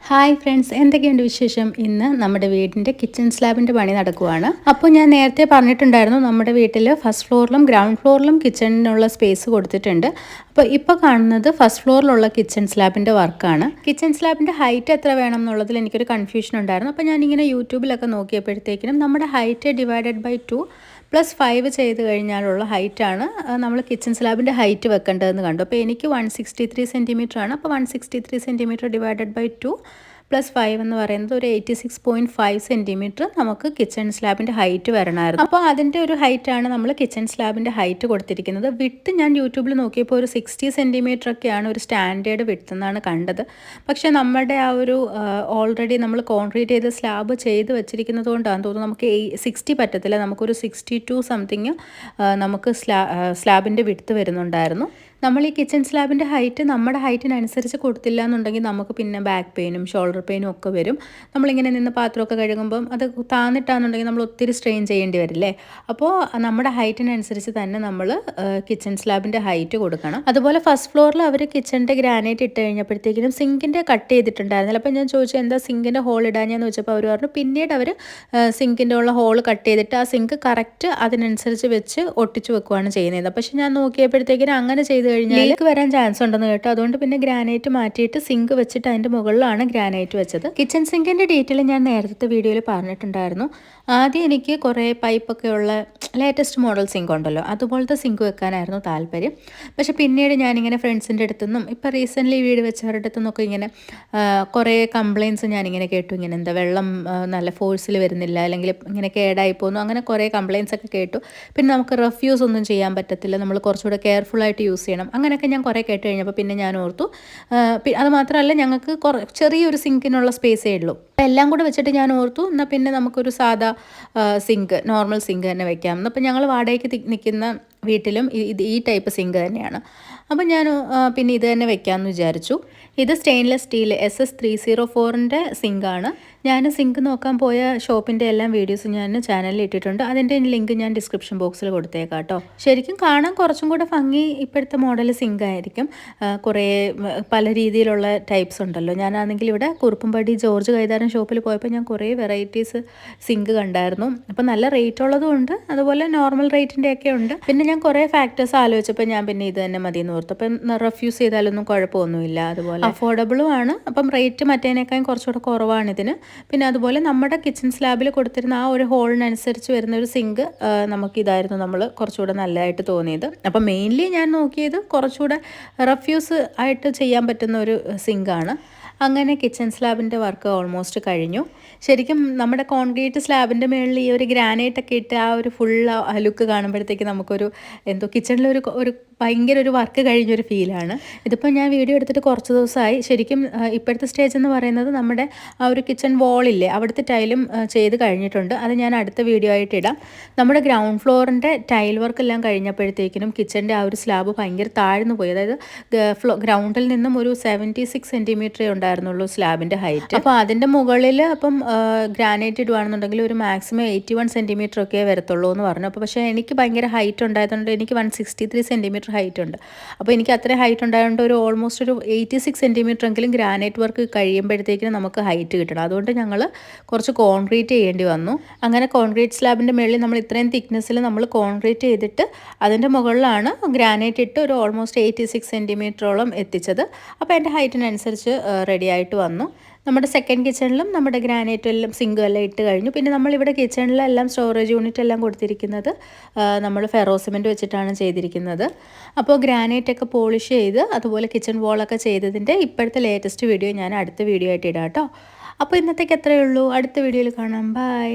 Hi friends, എന്തൊക്കെയുണ്ട് വിശേഷം? ഇന്ന് നമ്മുടെ വീടിൻ്റെ കിച്ചൺ സ്ലാബിൻ്റെ പണി നടക്കുവാണ്. അപ്പോൾ ഞാൻ നേരത്തെ പറഞ്ഞിട്ടുണ്ടായിരുന്നു, നമ്മുടെ വീട്ടിൽ ഫസ്റ്റ് ഫ്ലോറിലും ഗ്രൗണ്ട് ഫ്ലോറിലും കിച്ചണിനുള്ള സ്പേസ് കൊടുത്തിട്ടുണ്ട്. അപ്പോൾ ഇപ്പോൾ കാണുന്നത് ഫസ്റ്റ് ഫ്ലോറിലുള്ള കിച്ചൺ സ്ലാബിൻ്റെ വർക്കാണ്. കിച്ചൺ സ്ലാബിൻ്റെ ഹൈറ്റ് എത്ര വേണം എന്നുള്ളതിൽ എനിക്കൊരു കൺഫ്യൂഷൻ ഉണ്ടായിരുന്നു. അപ്പോൾ ഞാനിങ്ങനെ യൂട്യൂബിലൊക്കെ നോക്കിയപ്പോഴത്തേക്കിനും നമ്മുടെ ഹൈറ്റ് ഡിവൈഡഡ് ബൈ 2 + 5 ചെയ്ത് കഴിഞ്ഞാലുള്ള ഹൈറ്റാണ് നമ്മൾ കിച്ചൺ സ്ലാബിൻ്റെ ഹൈറ്റ് വെക്കേണ്ടതെന്ന് കണ്ടു. അപ്പോൾ എനിക്ക് 163 സെൻറ്റിമീറ്റർ ആണ്. അപ്പോൾ 163 സെൻറ്റിമീറ്റർ ഡിവൈഡഡ് ബൈ 2 + 5 എന്ന് പറയുന്നത് ഒരു 86.5 സെൻറ്റിമീറ്റർ നമുക്ക് കിച്ചൺ സ്ലാബിൻ്റെ ഹൈറ്റ് വരണമായിരുന്നു. അപ്പോൾ അതിൻ്റെ ഒരു ഹൈറ്റാണ് നമ്മൾ കിച്ചൺ സ്ലാബിൻ്റെ ഹൈറ്റ് കൊടുത്തിരിക്കുന്നത്. വിഡ്ത്ത് ഞാൻ യൂട്യൂബിൽ നോക്കിയപ്പോൾ ഒരു 60 സെൻറ്റിമീറ്റർ ഒക്കെയാണ് ഒരു സ്റ്റാൻഡേർഡ് വിഡ്ത്ത് എന്നാണ് കണ്ടത്. പക്ഷേ നമ്മുടെ ആ ഒരു ഓൾറെഡി നമ്മൾ കോൺക്രീറ്റ് ചെയ്ത് സ്ലാബ് ചെയ്ത് വെച്ചിരിക്കുന്നത് കൊണ്ടാണെന്ന് തോന്നുന്നു നമുക്ക് 60 പറ്റത്തില്ല. നമുക്കൊരു 62 സംതിങ് നമുക്ക് സ്ലാബിൻ്റെ വിഡ്ത്ത് വരുന്നുണ്ടായിരുന്നു. നമ്മൾ ഈ കിച്ചൺ സ്ലാബിൻ്റെ ഹൈറ്റ് നമ്മുടെ ഹൈറ്റിനനുസരിച്ച് കൊടുത്തില്ല എന്നുണ്ടെങ്കിൽ നമുക്ക് പിന്നെ ബാക്ക് പെയിനും ഷോൾഡർ പെയിനും ഒക്കെ വരും. നമ്മളിങ്ങനെ നിന്ന് പാത്രമൊക്കെ കഴുകുമ്പം അത് താന്നിട്ടാണെന്നുണ്ടെങ്കിൽ നമ്മൾ ഒത്തിരി സ്ട്രെയിൻ ചെയ്യേണ്ടി വരില്ലേ. അപ്പോൾ നമ്മുടെ ഹൈറ്റിനനുസരിച്ച് തന്നെ നമ്മൾ കിച്ചൺ സ്ലാബിൻ്റെ ഹൈറ്റ് കൊടുക്കണം. അതുപോലെ ഫസ്റ്റ് ഫ്ലോറിൽ അവർ കിച്ചണിൻ്റെ ഗ്രാനൈറ്റ് ഇട്ട് കഴിഞ്ഞപ്പോഴത്തേക്കിനും സിങ്കിൻ്റെ കട്ട് ചെയ്തിട്ടുണ്ടായിരുന്നില്ല. അപ്പോൾ ഞാൻ ചോദിച്ചു എന്താ സിങ്കിൻ്റെ ഹോൾ ഇടാഞ്ഞെന്ന് ചോദിച്ചപ്പോൾ അവർ പറഞ്ഞു പിന്നീട് അവർ സിങ്കിൻ്റെ ഉള്ള ഹോൾ കട്ട് ചെയ്തിട്ട് ആ സിങ്ക് കറക്റ്റ് അതിനനുസരിച്ച് വെച്ച് ഒട്ടിച്ച് വെക്കുകയാണ് ചെയ്യുന്നത്. പക്ഷേ ഞാൻ നോക്കിയപ്പോഴത്തേക്കിനും അങ്ങനെ ചെയ്ത് കഴിഞ്ഞാൽ ലീക്ക് വരാൻ ചാൻസ് ഉണ്ടെന്ന് കേട്ടോ. അതുകൊണ്ട് പിന്നെ ഗ്രാനൈറ്റ് മാറ്റിയിട്ട് സിങ്ക് വെച്ചിട്ട് അതിൻ്റെ മുകളിലാണ് ഗ്രാനൈറ്റ് വെച്ചത്. കിച്ചൺ സിങ്കിൻ്റെ ഡീറ്റെയിൽ ഞാൻ നേരത്തെ വീഡിയോയിൽ പറഞ്ഞിട്ടുണ്ടായിരുന്നു. ആദ്യം എനിക്ക് കുറേ പൈപ്പൊക്കെ ഉള്ള ലേറ്റസ്റ്റ് മോഡൽ സിങ്ക് ഉണ്ടല്ലോ, അതുപോലത്തെ സിങ്ക് വെക്കാനായിരുന്നു താല്പര്യം. പക്ഷെ പിന്നീട് ഞാനിങ്ങനെ ഫ്രണ്ട്സിൻ്റെ അടുത്തുനിന്നും ഇപ്പോൾ റീസെൻ്റ്ലി വീട് വെച്ചവരുടെ അടുത്തുനിന്നൊക്കെ ഇങ്ങനെ കുറേ കംപ്ലയിൻറ്റ്സ് ഞാനിങ്ങനെ കേട്ടു. ഇങ്ങനെ എന്താ വെള്ളം നല്ല ഫോഴ്സിൽ വരുന്നില്ല, അല്ലെങ്കിൽ ഇങ്ങനെ കേടായി പോകുന്നു, അങ്ങനെ കുറേ കംപ്ലയിൻറ്റ്സ് ഒക്കെ കേട്ടു. പിന്നെ നമുക്ക് റഫ് ഒന്നും ചെയ്യാൻ പറ്റത്തില്ല, നമ്മൾ കുറച്ചുകൂടെ കെയർഫുള്ളായിട്ട് യൂസ് ചെയ്യണം, അങ്ങനെയൊക്കെ ഞാൻ കുറേ കേട്ട് കഴിഞ്ഞപ്പോൾ പിന്നെ ഞാൻ ഓർത്തു അത് മാത്രമല്ല ഞങ്ങൾക്ക് ചെറിയൊരു സിങ്കിനുള്ള സ്പേസേ ഉള്ളൂ. അപ്പോൾ എല്ലാം കൂടെ വെച്ചിട്ട് ഞാൻ ഓർത്തു എന്നാൽ പിന്നെ നമുക്കൊരു സാധാ സിങ്ക്, നോർമൽ സിങ്ക് തന്നെ വെക്കാം. അപ്പോൾ ഞങ്ങൾ വാടകയ്ക്ക് നിൽക്കുന്ന വീട്ടിലും ഈ ടൈപ്പ് സിങ്ക് തന്നെയാണ്. അപ്പം ഞാൻ പിന്നെ ഇത് തന്നെ വെക്കാമെന്ന് വിചാരിച്ചു. ഇത് സ്റ്റെയിൻലെസ് സ്റ്റീൽ SS304ൻ്റെ സിങ്കാണ്. ഞാൻ സിങ്ക് നോക്കാൻ പോയ ഷോപ്പിൻ്റെ എല്ലാം വീഡിയോസ് ഞാൻ ചാനലിൽ ഇട്ടിട്ടുണ്ട്. അതിൻ്റെ ലിങ്ക് ഞാൻ ഡിസ്ക്രിപ്ഷൻ ബോക്സിൽ കൊടുത്തേക്കാം കേട്ടോ. ശരിക്കും കാണാൻ കുറച്ചും കൂടെ ഭംഗി ഇപ്പോഴത്തെ മോഡൽ സിങ്ക് ആയിരിക്കും. കുറേ പല രീതിയിലുള്ള ടൈപ്സ് ഉണ്ടല്ലോ. ഞാനാണെങ്കിൽ ഇവിടെ കുറുപ്പുംപടി ജോർജ് കൈതാരൻ ഷോപ്പിൽ പോയപ്പോൾ ഞാൻ കുറേ വെറൈറ്റീസ് സിങ്ക് കണ്ടായിരുന്നു. അപ്പോൾ നല്ല റേറ്റ് ഉള്ളതും ഉണ്ട്, അതുപോലെ നോർമൽ റേറ്റിൻ്റെ ഒക്കെ ഉണ്ട്. പിന്നെ ഞാൻ കുറേ ഫാക്ടേഴ്സ് ആലോചിച്ചപ്പോൾ ഞാൻ പിന്നെ ഇത് തന്നെ മതി എന്ന് ഓർത്തു. അപ്പം റെഫ്യൂസ് ചെയ്താലൊന്നും കുഴപ്പമൊന്നുമില്ല, അതുപോലെ അഫോർഡബിളും ആണ്. അപ്പം റേറ്റ് മറ്റേനേക്കാളും കുറച്ചുകൂടെ കുറവാണ് ഇതിന്. പിന്നെ അതുപോലെ നമ്മുടെ കിച്ചൺ സ്ലാബിൽ കൊടുത്തിരുന്ന ആ ഒരു ഹോളിനനുസരിച്ച് വരുന്ന ഒരു സിങ്ക് നമുക്കിതായിരുന്നു നമ്മൾ കുറച്ചുകൂടെ നല്ലതായിട്ട് തോന്നിയത്. അപ്പം മെയിൻലി ഞാൻ നോക്കിയത് കുറച്ചുകൂടെ റെഫ്യൂസ് ആയിട്ട് ചെയ്യാൻ പറ്റുന്ന ഒരു സിങ്കാണ്. അങ്ങനെ കിച്ചൺ സ്ലാബിൻ്റെ വർക്ക് ഓൾമോസ്റ്റ് കഴിഞ്ഞു. ശരിക്കും നമ്മുടെ കോൺക്രീറ്റ് സ്ലാബിൻ്റെ മുകളിൽ ഈ ഒരു ഗ്രാനൈറ്റ് ഒക്കെ ഇട്ട് ആ ഒരു ഫുൾ ലുക്ക് കാണുമ്പോഴത്തേക്ക് നമുക്കൊരു എന്തോ കിച്ചണിലൊരു ഭയങ്കര ഒരു വർക്ക് കഴിഞ്ഞൊരു ഫീലാണ്. ഇതിപ്പോൾ ഞാൻ വീഡിയോ എടുത്തിട്ട് കുറച്ച് ദിവസമായി. ശരിക്കും ഇപ്പോഴത്തെ സ്റ്റേജ് എന്ന് പറയുന്നത് നമ്മുടെ ആ ഒരു കിച്ചൺ വോളില്ലേ, അവിടുത്തെ ടൈലും ചെയ്ത് കഴിഞ്ഞിട്ടുണ്ട്. അത് ഞാൻ അടുത്ത വീഡിയോ ആയിട്ട് ഇടാം. നമ്മുടെ ഗ്രൗണ്ട് ഫ്ലോറിൻ്റെ ടൈൽ വർക്ക് എല്ലാം കഴിഞ്ഞപ്പോഴത്തേക്കിനും കിച്ചണിൻ്റെ ആ ഒരു സ്ലാബ് ഭയങ്കര താഴ്ന്നു പോയി. അതായത് ഗ്രൗണ്ടിൽ നിന്നും ഒരു 76 സെൻറ്റിമീറ്ററേ ഉണ്ടായിരുന്നുള്ളൂ സ്ലാബിൻ്റെ ഹൈറ്റ്. അപ്പോൾ അതിൻ്റെ മുകളിൽ അപ്പം ഗ്രാനൈറ്റ് ഇടുകയാണെന്നുണ്ടെങ്കിൽ ഒരു മാക്സിമം 81 സെൻറ്റിമീറ്റർ ഒക്കെ വരത്തുള്ളൂ എന്ന് പറഞ്ഞു. അപ്പോൾ പക്ഷേ എനിക്ക് ഭയങ്കര ഹൈറ്റ് ഉണ്ടായതുകൊണ്ട് എനിക്ക് 163 സെൻറ്റിമീറ്റർ ഹൈറ്റ് ഉണ്ട്. അപ്പോൾ എനിക്ക് അത്രയും ഹൈറ്റ് ഉണ്ടായതുകൊണ്ട് ഒരു ഓൾമോസ്റ്റ് ഒരു 86 സെൻറ്റിമീറ്റർ എങ്കിലും ഗ്രാനൈറ്റ് വർക്ക് കഴിയുമ്പോഴത്തേക്കിനും നമുക്ക് ഹൈറ്റ് കിട്ടണം. അതുകൊണ്ട് ഞങ്ങൾ കുറച്ച് കോൺക്രീറ്റ് ചെയ്യേണ്ടി വന്നു. അങ്ങനെ കോൺക്രീറ്റ് സ്ലാബിൻ്റെ മുകളിൽ നമ്മൾ ഇത്രയും തിക്നെസ്സിൽ നമ്മൾ കോൺക്രീറ്റ് ചെയ്തിട്ട് അതിൻ്റെ മുകളിലാണ് ഗ്രാനൈറ്റ് ഇട്ട് ഒരു ഓൾമോസ്റ്റ് 86 സെൻറ്റിമീറ്ററോളം എത്തിച്ചത്. അപ്പോൾ എൻ്റെ ഹൈറ്റിനനുസരിച്ച് റെഡി ആയിട്ട് വന്നു. നമ്മുടെ സെക്കൻഡ് കിച്ചണിലും നമ്മുടെ ഗ്രാനൈറ്റ് എല്ലാം സിങ്കും എല്ലാം ഇട്ട് കഴിഞ്ഞു. പിന്നെ നമ്മളിവിടെ കിച്ചണിലെല്ലാം സ്റ്റോറേജ് യൂണിറ്റ് എല്ലാം കൊടുത്തിരിക്കുന്നത് നമ്മൾ ഫെറോ സിമെൻറ്റ് വെച്ചിട്ടാണ് ചെയ്തിരിക്കുന്നത്. അപ്പോൾ ഗ്രാനൈറ്റ് ഒക്കെ പോളിഷ് ചെയ്ത് അതുപോലെ കിച്ചൺ വോളൊക്കെ ചെയ്തതിൻ്റെ ഇപ്പോഴത്തെ ലേറ്റസ്റ്റ് വീഡിയോ ഞാൻ അടുത്ത വീഡിയോ ആയിട്ട് ഇടാം കേട്ടോ. അപ്പോൾ ഇന്നത്തേക്ക് എത്രയേ ഉള്ളൂ. അടുത്ത വീഡിയോയിൽ കാണാം. ബൈ.